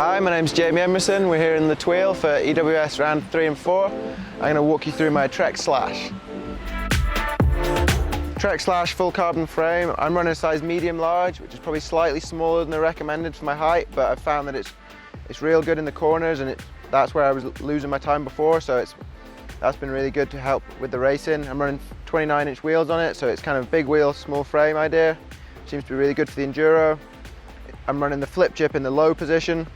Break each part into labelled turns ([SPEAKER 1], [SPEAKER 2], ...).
[SPEAKER 1] Hi, my name's Jamie Edmondson. We're here in the Tweel for EWS round 3 and 4. I'm going to walk you through my Trek Slash. Trek Slash full carbon frame. I'm running a size medium large, which is probably slightly smaller than the recommended for my height, but I've found that it's real good in the corners, and that's where I was losing my time before, so that's been really good to help with the racing. I'm running 29-inch wheels on it, so it's kind of big wheel, small frame idea. Seems to be really good for the enduro. I'm running the flip chip in the low position,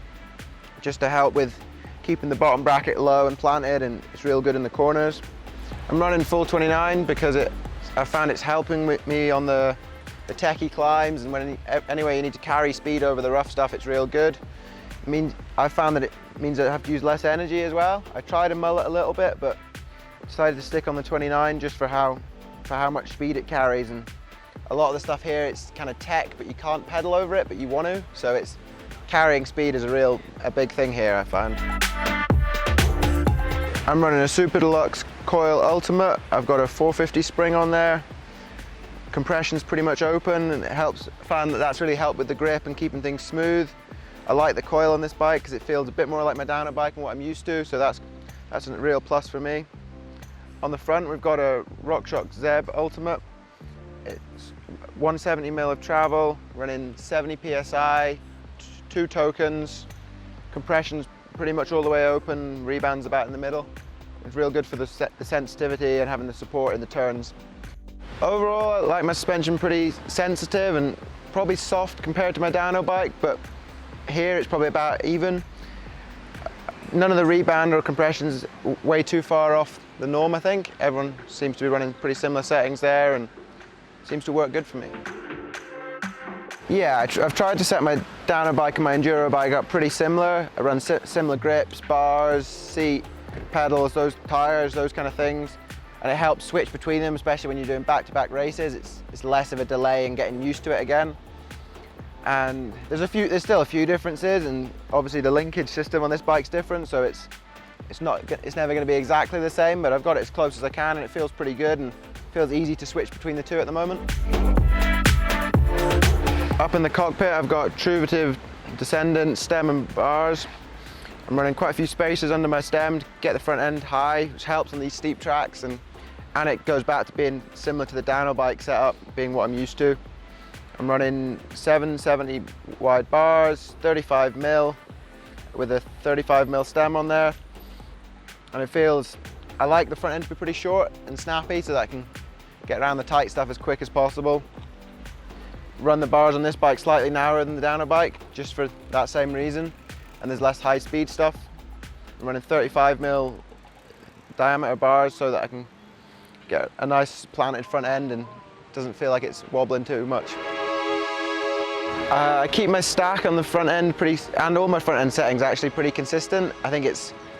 [SPEAKER 1] just to help with keeping the bottom bracket low and planted, and it's real good in the corners. I'm running full 29 because I found it's helping with me on the techie climbs, and anyway you need to carry speed over the rough stuff, it's real good. I found that it means I have to use less energy as well. I tried to mull it a little bit, but decided to stick on the 29 just for how much speed it carries. And a lot of the stuff here, it's kind of tech, but you can't pedal over it, but you want to. So carrying speed is a big thing here, I found. I'm running a Super Deluxe Coil Ultimate. I've got a 450 spring on there. Compression's pretty much open, and found that that's really helped with the grip and keeping things smooth. I like the coil on this bike because it feels a bit more like my downer bike and what I'm used to, so that's a real plus for me. On the front, we've got a RockShox Zeb Ultimate. It's 170mm of travel, running 70 PSI, 2 tokens, compression's pretty much all the way open, rebound's about in the middle. It's real good for the sensitivity and having the support in the turns. Overall, I like my suspension pretty sensitive and probably soft compared to my dyno bike, but here it's probably about even. None of the rebound or compression's way too far off the norm, I think. Everyone seems to be running pretty similar settings there, and seems to work good for me. Yeah, I've tried to set my downer bike and my enduro bike up pretty similar. I run similar grips, bars, seat, pedals, those tires, those kind of things. And it helps switch between them, especially when you're doing back-to-back races. It's less of a delay in getting used to it again. And there's still a few differences, and obviously the linkage system on this bike's different, so it's never going to be exactly the same, but I've got it as close as I can, and it feels pretty good and feels easy to switch between the two at the moment. Up in the cockpit, I've got Truvative Descendant stem and bars. I'm running quite a few spacers under my stem to get the front end high, which helps on these steep tracks, and it goes back to being similar to the dyno bike setup, being what I'm used to. I'm running 770 wide bars, 35mm with a 35mm stem on there, and I like the front end to be pretty short and snappy so that I can get around the tight stuff as quick as possible. Run the bars on this bike slightly narrower than the dyno bike, just for that same reason, and there's less high speed stuff. I'm running 35mm diameter bars so that I can get a nice planted front end and it doesn't feel like it's wobbling too much. I keep my stack on the front end and all my front end settings actually pretty consistent. I think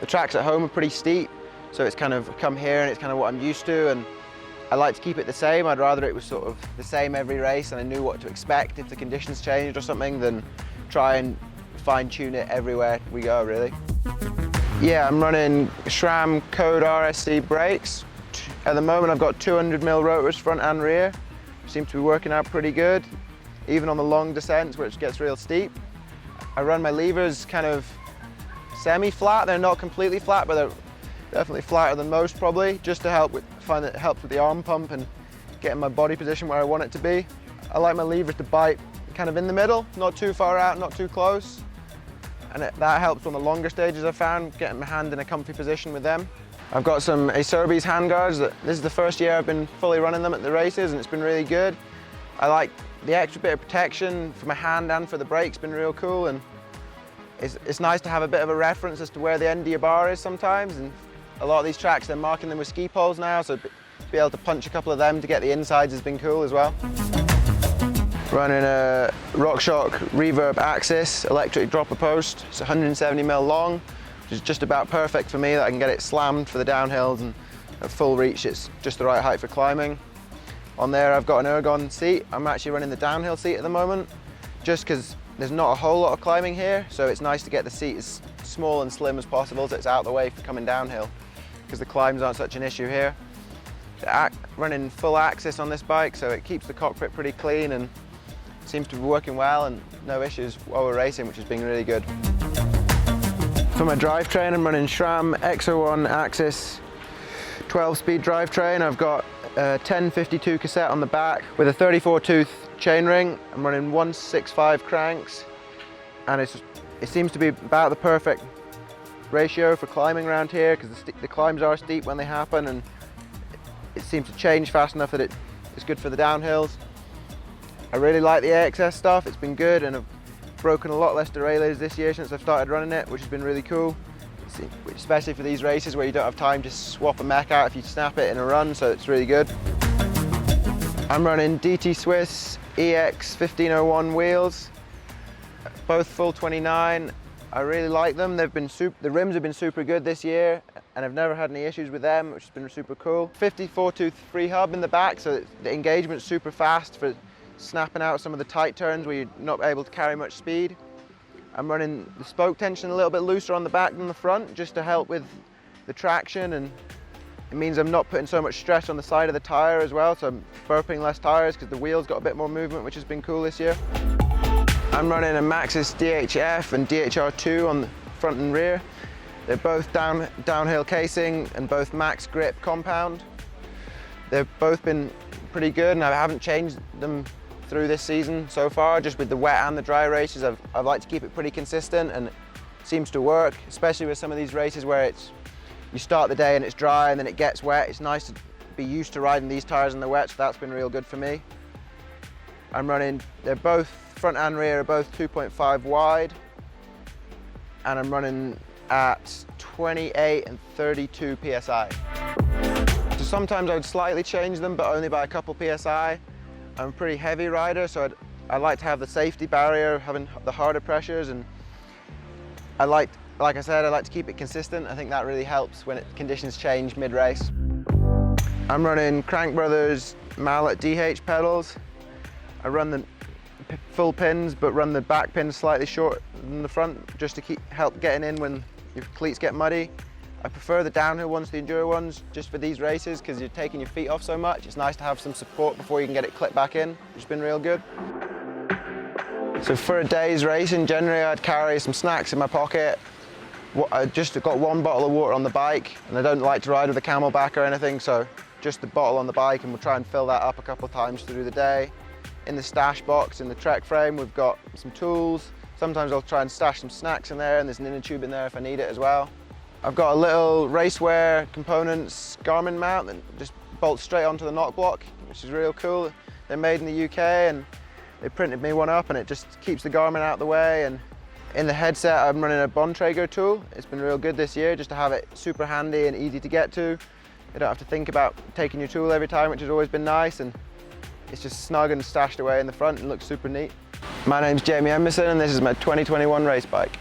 [SPEAKER 1] the tracks at home are pretty steep, so it's kind of come here and it's kind of what I'm used to, and I like to keep it the same. I'd rather it was sort of the same every race and I knew what to expect if the conditions changed or something than try and fine tune it everywhere we go, really. Yeah, I'm running SRAM Code RSC brakes. At the moment I've got 200mm rotors front and rear. Seem to be working out pretty good, even on the long descents where it gets real steep. I run my levers kind of semi-flat. They're not completely flat, but they're definitely flatter than most probably, just to find that it helps with the arm pump and getting my body position where I want it to be. I like my levers to bite kind of in the middle, not too far out, not too close. And that helps on the longer stages I found, getting my hand in a comfy position with them. I've got some Acerbi's handguards. This is the first year I've been fully running them at the races, and it's been really good. I like the extra bit of protection for my hand and for the brakes, been real cool, and it's nice to have a bit of a reference as to where the end of your bar is sometimes, and a lot of these tracks they're marking them with ski poles now, so to be able to punch a couple of them to get the insides has been cool as well. Running a RockShox Reverb Axis electric dropper post. It's 170mm long, which is just about perfect for me, that I can get it slammed for the downhills, and at full reach it's just the right height for climbing. On there I've got an ergon seat. I'm actually running the downhill seat at the moment, just because there's not a whole lot of climbing here, so it's nice to get the seat as small and slim as possible so it's out of the way for coming downhill, because the climbs aren't such an issue here. Running full axis on this bike, so it keeps the cockpit pretty clean and seems to be working well, and no issues while we're racing, which has been really good. For my drivetrain, I'm running SRAM Exo1 Axis 12-speed drivetrain. I've got a 1052 cassette on the back with a 34-tooth chainring. I'm running 165 cranks, and it seems to be about the perfect ratio for climbing around here, because the climbs are steep when they happen, and it seems to change fast enough that it's good for the downhills. I really like the AXS stuff. It's been good, and I've broken a lot less derailleurs this year since I've started running it, which has been really cool, especially for these races where you don't have time to swap a mech out if you snap it in a run, so it's really good. I'm running DT Swiss EX 1501 wheels, both full 29. I really like them. The rims have been super good this year, and I've never had any issues with them, which has been super cool. 54-tooth free hub in the back, so the engagement's super fast for snapping out some of the tight turns where you're not able to carry much speed. I'm running the spoke tension a little bit looser on the back than the front, just to help with the traction, and it means I'm not putting so much stress on the side of the tire as well, so I'm burping less tires because the wheel's got a bit more movement, which has been cool this year. I'm running a Maxxis DHF and DHR2 on the front and rear. They're both downhill casing and both max grip compound. They've both been pretty good, and I haven't changed them through this season so far. Just with the wet and the dry races, I've liked to keep it pretty consistent, and it seems to work, especially with some of these races where you start the day and it's dry and then it gets wet. It's nice to be used to riding these tires in the wet, so that's been real good for me. They're both front and rear are both 2.5 wide, and I'm running at 28 and 32 PSI. So sometimes I would slightly change them, but only by a couple PSI. I'm a pretty heavy rider, so I like to have the safety barrier, having the harder pressures, and like I said, I like to keep it consistent. I think that really helps when conditions change mid-race. I'm running Crank Brothers Mallet DH pedals. I run the full pins, but run the back pins slightly shorter than the front, just to help getting in when your cleats get muddy. I prefer the downhill ones to the enduro ones just for these races, because you're taking your feet off so much. It's nice to have some support before you can get it clipped back in, which has been real good. So for a day's racing, generally I'd carry some snacks in my pocket. I just got one bottle of water on the bike, and I don't like to ride with a Camelback or anything, so just the bottle on the bike, and we'll try and fill that up a couple of times through the day. In the stash box in the Trek frame, we've got some tools. Sometimes I'll try and stash some snacks in there, and there's an inner tube in there if I need it as well. I've got a little racewear components Garmin mount that just bolts straight onto the knock block, which is real cool. They're made in the UK, and they printed me one up, and it just keeps the Garmin out of the way. And in the headset, I'm running a Bontrager tool. It's been real good this year, just to have it super handy and easy to get to. You don't have to think about taking your tool every time, which has always been nice, and it's just snug and stashed away in the front and looks super neat. My name's Jamie Edmondson, and this is my 2021 race bike.